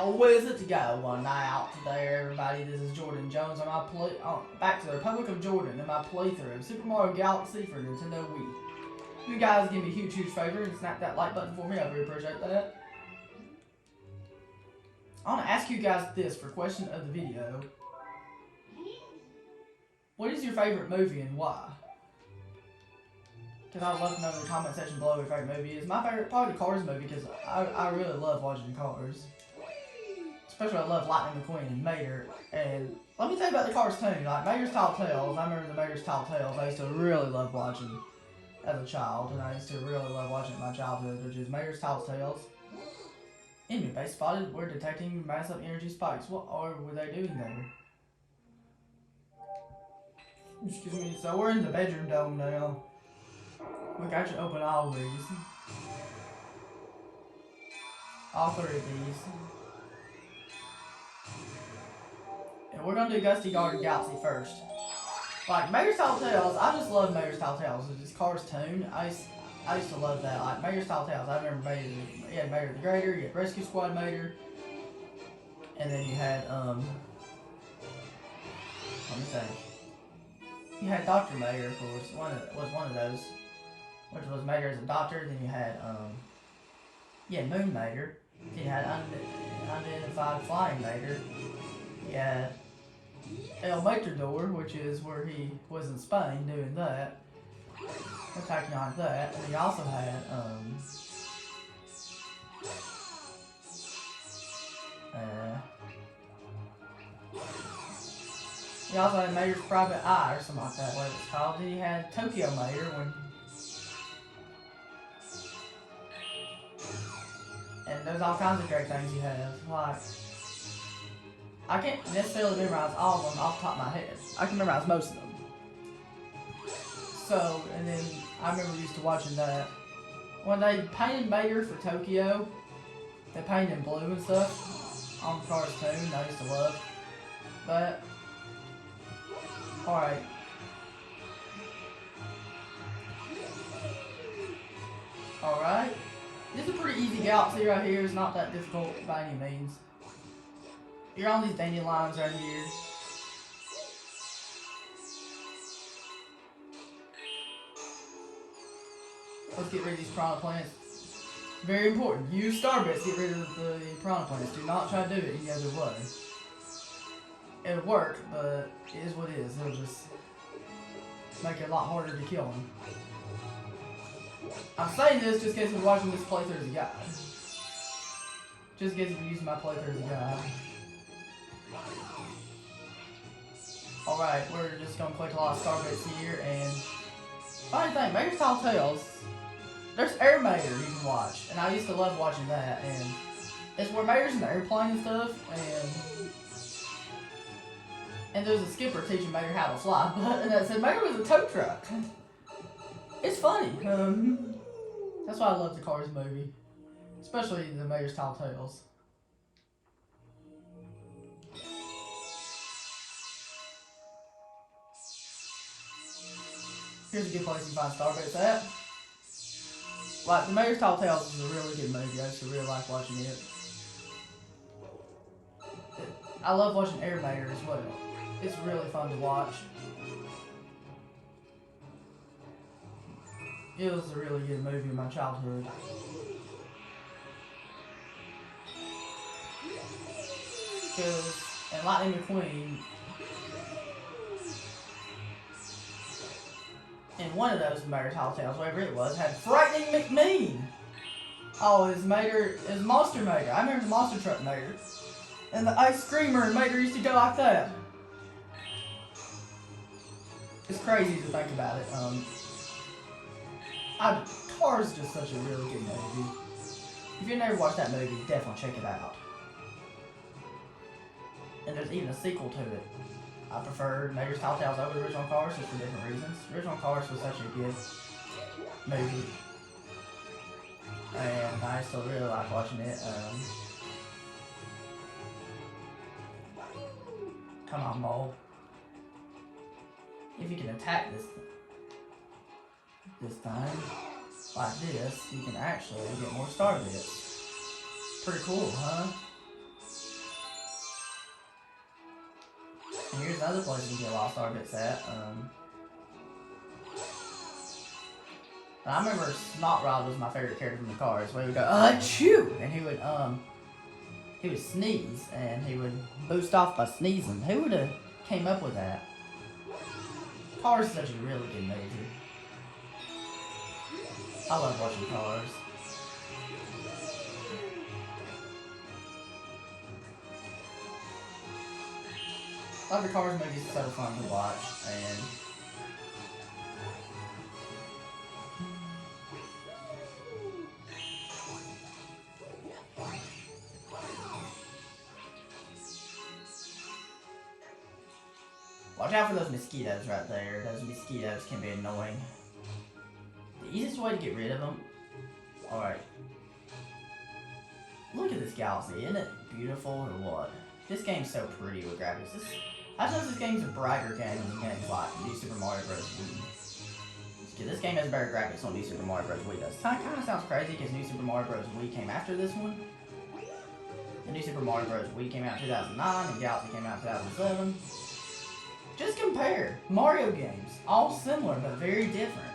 How is it to go one night out there, everybody? This is Jordan Jones on my back to the Republic of Jordan and my playthrough of Super Mario Galaxy for Nintendo Wii. You guys give me a huge favor and snap that like button for me. I really appreciate that. I want to ask you guys this for question of the video. What is your favorite movie and why? Because I'd love to know in the comment section below what your favorite movie is. My favorite, probably the Cars movie, because I really love watching Cars. Especially I love Lightning McQueen and Mater. And let me tell you about the Cars too. Like Mater's Tall Tales, I remember the Mater's Tall Tales I used to really love watching as a child. And I used to really love watching in my childhood, which is Mater's Tall Tales. Enemy base spotted. We're detecting massive energy spikes. What were they doing there? Excuse me. So we're in the bedroom dome now. We can actually open all of these. All three of these. And we're gonna do Gusty Garden Galaxy first. Like Mater's Tall Tales, I just love Mater's Tall Tales. It's Cars tune. I used to love that. Like Mater's Tall Tales, I remember Mater. You had Mater the Greater, you had Rescue Squad Mater, and then you had let me think. You had Dr. Mater, of course. Was one of those, which was Mater as a doctor. Then you had Moon Mater. Then you had Unidentified Flying Mater. You had El Matador, which is where he was in Spain doing that, attacking on that. And he also had he also had Mater's Private Eye or something like that, what it's called. Then he had Tokyo Mater and there's all kinds of great things you have. Like, I can't necessarily memorize all of them off the top of my head. I can memorize most of them. So, and then I remember used to watching that. When they painted Mater for Tokyo, they painted in blue and stuff on the cartoon. I used to love that. Alright. Alright. This is a pretty easy galaxy right here. It's not that difficult by any means. You're on these dandelions right here. Let's get rid of these piranha plants. Very important. Use Starbits to get rid of the piranha plants. Do not try to do it any other way. It'll work, but it is what it is. It'll just make it a lot harder to kill them. I'm saying this just in case you're watching this playthrough as a guide. Just in case you're using my playthrough as a guide. Alright, we're just gonna collect a lot of Starbits here, and funny thing, Mater's Tall Tales, there's Air Mater you can watch, and I used to love watching that, and it's where Mater's in the airplane and stuff, and there's a skipper teaching Mater how to fly, and that said Mater was a tow truck. It's funny. That's why I love the Cars movie, especially the Mater's Tall Tales. Here's a good place to find Starbits at. Like, the Mater's Tall Tales is a really good movie. I used to really like watching it. I love watching Air Mater as well. It's really fun to watch. It was a really good movie in my childhood. And Lightning McQueen, in one of those Mater's Tall Tales, whatever it was, had Frightening McMean. Oh, his Monster Mater. I remember the Monster Truck Mater. And the Ice Screamer and Mater used to go like that. It's crazy to think about it. Cars is just such a really good movie. If you've never watched that movie, definitely check it out. And there's even a sequel to it. I prefer Mater's Tall Tales over the original Cars just for different reasons. The original Cars was such a good movie. And I still really like watching it. Come on, Mole. If you can attack this time, like this, you can actually get more Starbits. Pretty cool, huh? here's another place you can get Lost Orbits at. I remember Snotrod was my favorite character from the Cars. Where he would go, achoo! And he would sneeze, and he would boost off by sneezing. Who would have came up with that? Cars is such a really good movie. I love watching Cars. A lot of the Cars movies are so fun to watch, and watch out for those mosquitoes right there. Those mosquitoes can be annoying. The easiest way to get rid of them. Alright. Look at this galaxy. Isn't it beautiful or what? This game's so pretty with graphics. I suppose this game's a brighter game than games like New Super Mario Bros. Wii. This game has better graphics on New Super Mario Bros. Wii does. Kind of sounds crazy because New Super Mario Bros. Wii came after this one. The New Super Mario Bros. Wii came out in 2009 and Galaxy came out in 2007. Just compare Mario games, all similar but very different.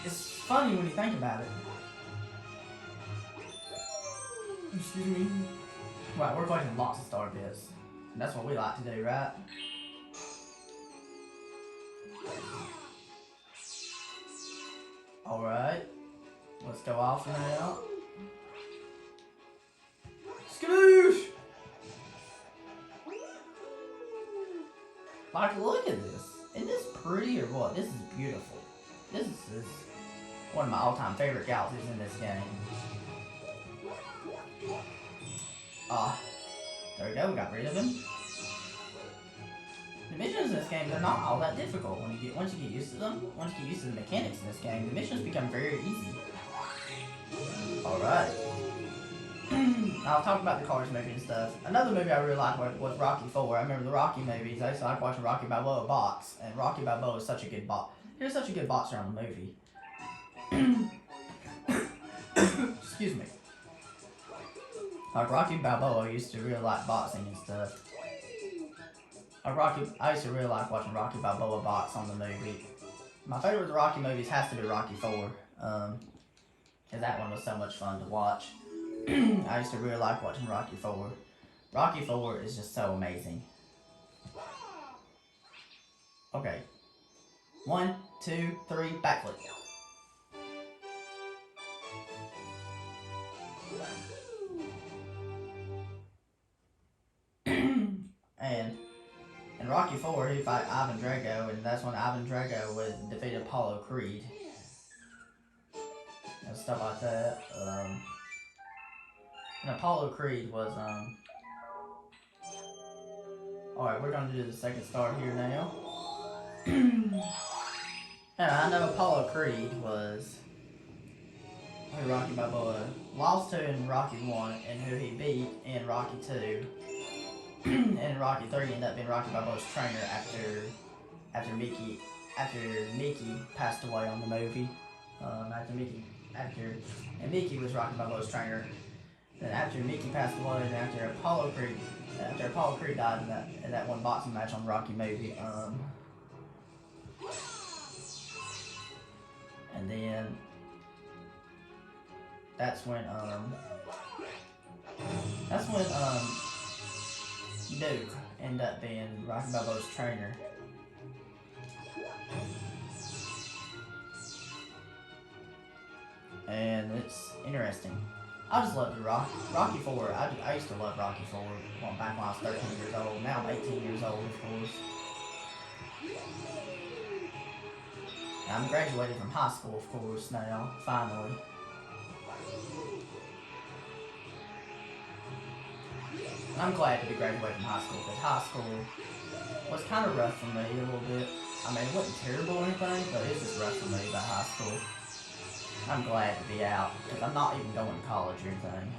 It's funny when you think about it. Excuse me. Right, we're collecting lots of star bits. And that's what we like to do, right? Alright. Let's go off now. Skadoosh! Like, look at this. Isn't this pretty or what? This is beautiful. This is one of my all-time favorite galaxies in this game. There we go, we got rid of him. The missions in this game, they're not all that difficult once you get used to them. Once you get used to the mechanics in this game, the missions become very easy. Alright. I'll talk about the Cars movie and stuff. Another movie I really liked was Rocky IV. I remember the Rocky movies. I used to like watching Rocky Balboa box, and Rocky Balboa is such a good box. He was such a good boxer on the movie. Excuse me. Like Rocky Balboa used to really like boxing and stuff. I used to really like watching Rocky Balboa box on the movie. My favorite of the Rocky movies has to be Rocky IV. Because that one was so much fun to watch. I used to really like watching Rocky IV. Rocky IV is just so amazing. Okay. 1, 2, 3, backflip. And in Rocky IV, he fought Ivan Drago, and that's when Ivan Drago would defeat Apollo Creed. And stuff like that. And Apollo Creed was, Alright, we're gonna do the second star here now. And I know Apollo Creed was who Rocky Balboa lost to in Rocky 1 and who he beat in Rocky 2. And Rocky 3 ended up being Rocky Balboa's trainer after Mickey passed away on the movie. Mickey was Rocky Balboa's trainer. Then after Mickey passed away, and after Apollo Creed died in that one boxing match on the Rocky movie, and then that's when Duke ended up being Rocky Balboa's trainer. And it's interesting. I just love the Rocky IV. I used to love Rocky IV back when I was 13 years old. Now I'm 18 years old, of course. And I'm graduated from high school, of course, now, finally. And I'm glad to be graduated from high school, because high school was kind of rough for me a little bit. I mean, it wasn't terrible or anything, but it was just rough for me about high school. I'm glad to be out, because I'm not even going to college or anything.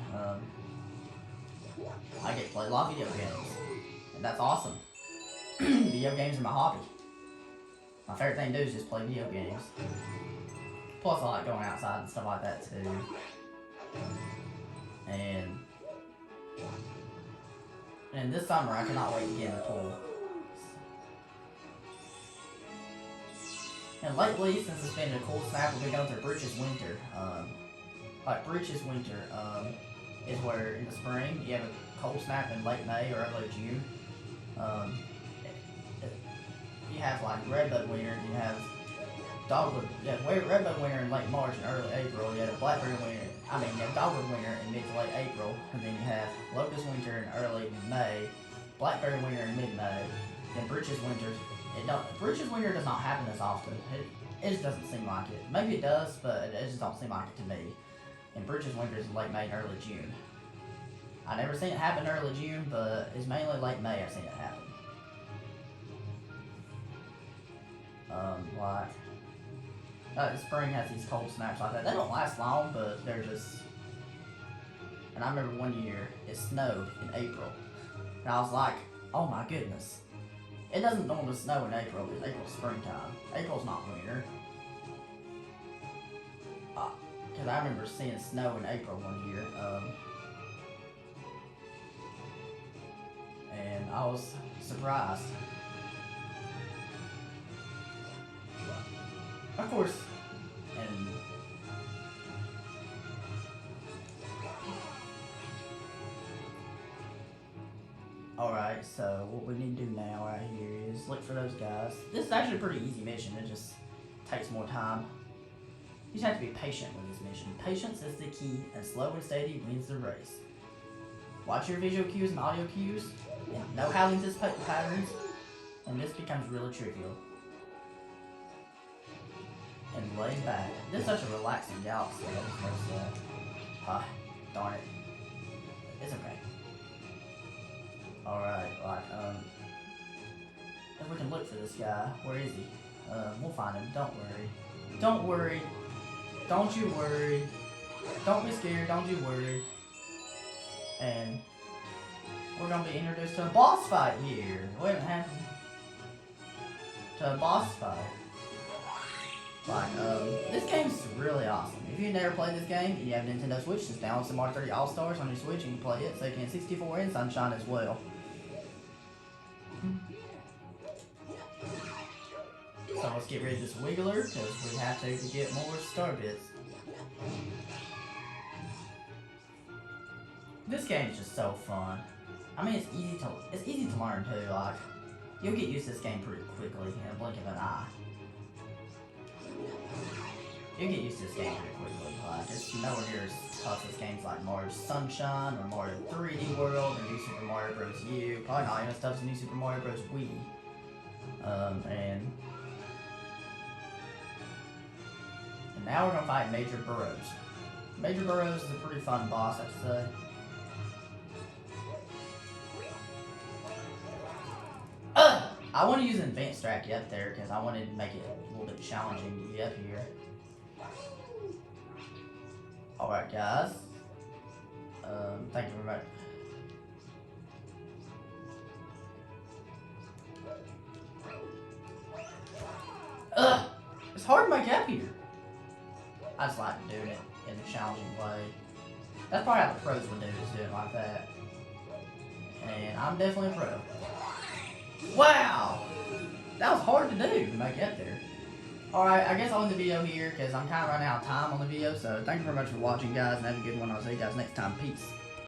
I get to play a lot of video games, and that's awesome. Video games are my hobby. My favorite thing to do is just play video games. Plus, I like going outside and stuff like that, too. And And this summer, I cannot wait to get in the pool. And lately, since it's been a cold snap, we've been going through Bruce's Winter. Like Bruce's Winter is where in the spring you have a cold snap in late May or early June. You have like Redbud Winter, you have Dogwood, Redbud Winter in late March and early April. You have Blackberry Winter, you have Dogwood Winter in mid to late April, and then you have Locust Winter in early May, Blackberry Winter in mid-May, then Bruce's Winter. Bruce's Winter does not happen as often. It just doesn't seem like it. Maybe it does, but it just don't seem like it to me. And Bruce's Winter is late May and early June. I never seen it happen early June, but it's mainly late May I've seen it happen. The spring has these cold snaps like that. They don't last long, but they're just... And I remember one year, it snowed in April. And I was like, oh my goodness. It doesn't normally snow in April, because April's springtime. April's not winter. Because I remember seeing snow in April one year. And I was surprised. Of course, and alright, so what we need to do now right here is look for those guys. This is actually a pretty easy mission, it just takes more time. You just have to be patient with this mission. Patience is the key, and slow and steady wins the race. Watch your visual cues and audio cues, and know how to anticipate the patterns, and this becomes really trivial. And lay back. This is such a relaxing galaxy. I just noticed that. Darn it. It's okay. Alright, if we can look for this guy, where is he? We'll find him. Don't worry. Don't worry. Don't you worry. Don't be scared. Don't you worry. And we're gonna be introduced to a boss fight here. We haven't had to a boss fight. This game's really awesome. If you've never played this game and you have a Nintendo Switch, just download some Mario 3D All-Stars on your Switch and you can play it. So you can 64 and Sunshine as well. So let's get rid of this Wiggler, because we have to get more star bits. This game is just so fun. I mean, it's easy to learn too. Like, you'll get used to this game pretty quickly in a blink of an eye. You'll get used to this game pretty quickly. Like, it's nowhere near as tough as games like Mario Sunshine or Mario 3D World or New Super Mario Bros. U. Probably not even as tough as New Super Mario Bros. Wii. And now we're gonna fight Major Burrows. Major Burrows is a pretty fun boss, I have to say. I want to use an advanced strategy up there because I wanted to make it a little bit challenging to get up here. Alright guys. Thank you very much. It's hard to make up here. I just like doing it in a challenging way. That's probably how the pros would do it, is do it like that. And I'm definitely a pro. Wow! That was hard to do to make up there. Alright, I guess I'll end the video here because I'm kind of running out of time on the video. So thank you very much for watching, guys, and have a good one. I'll see you guys next time. Peace.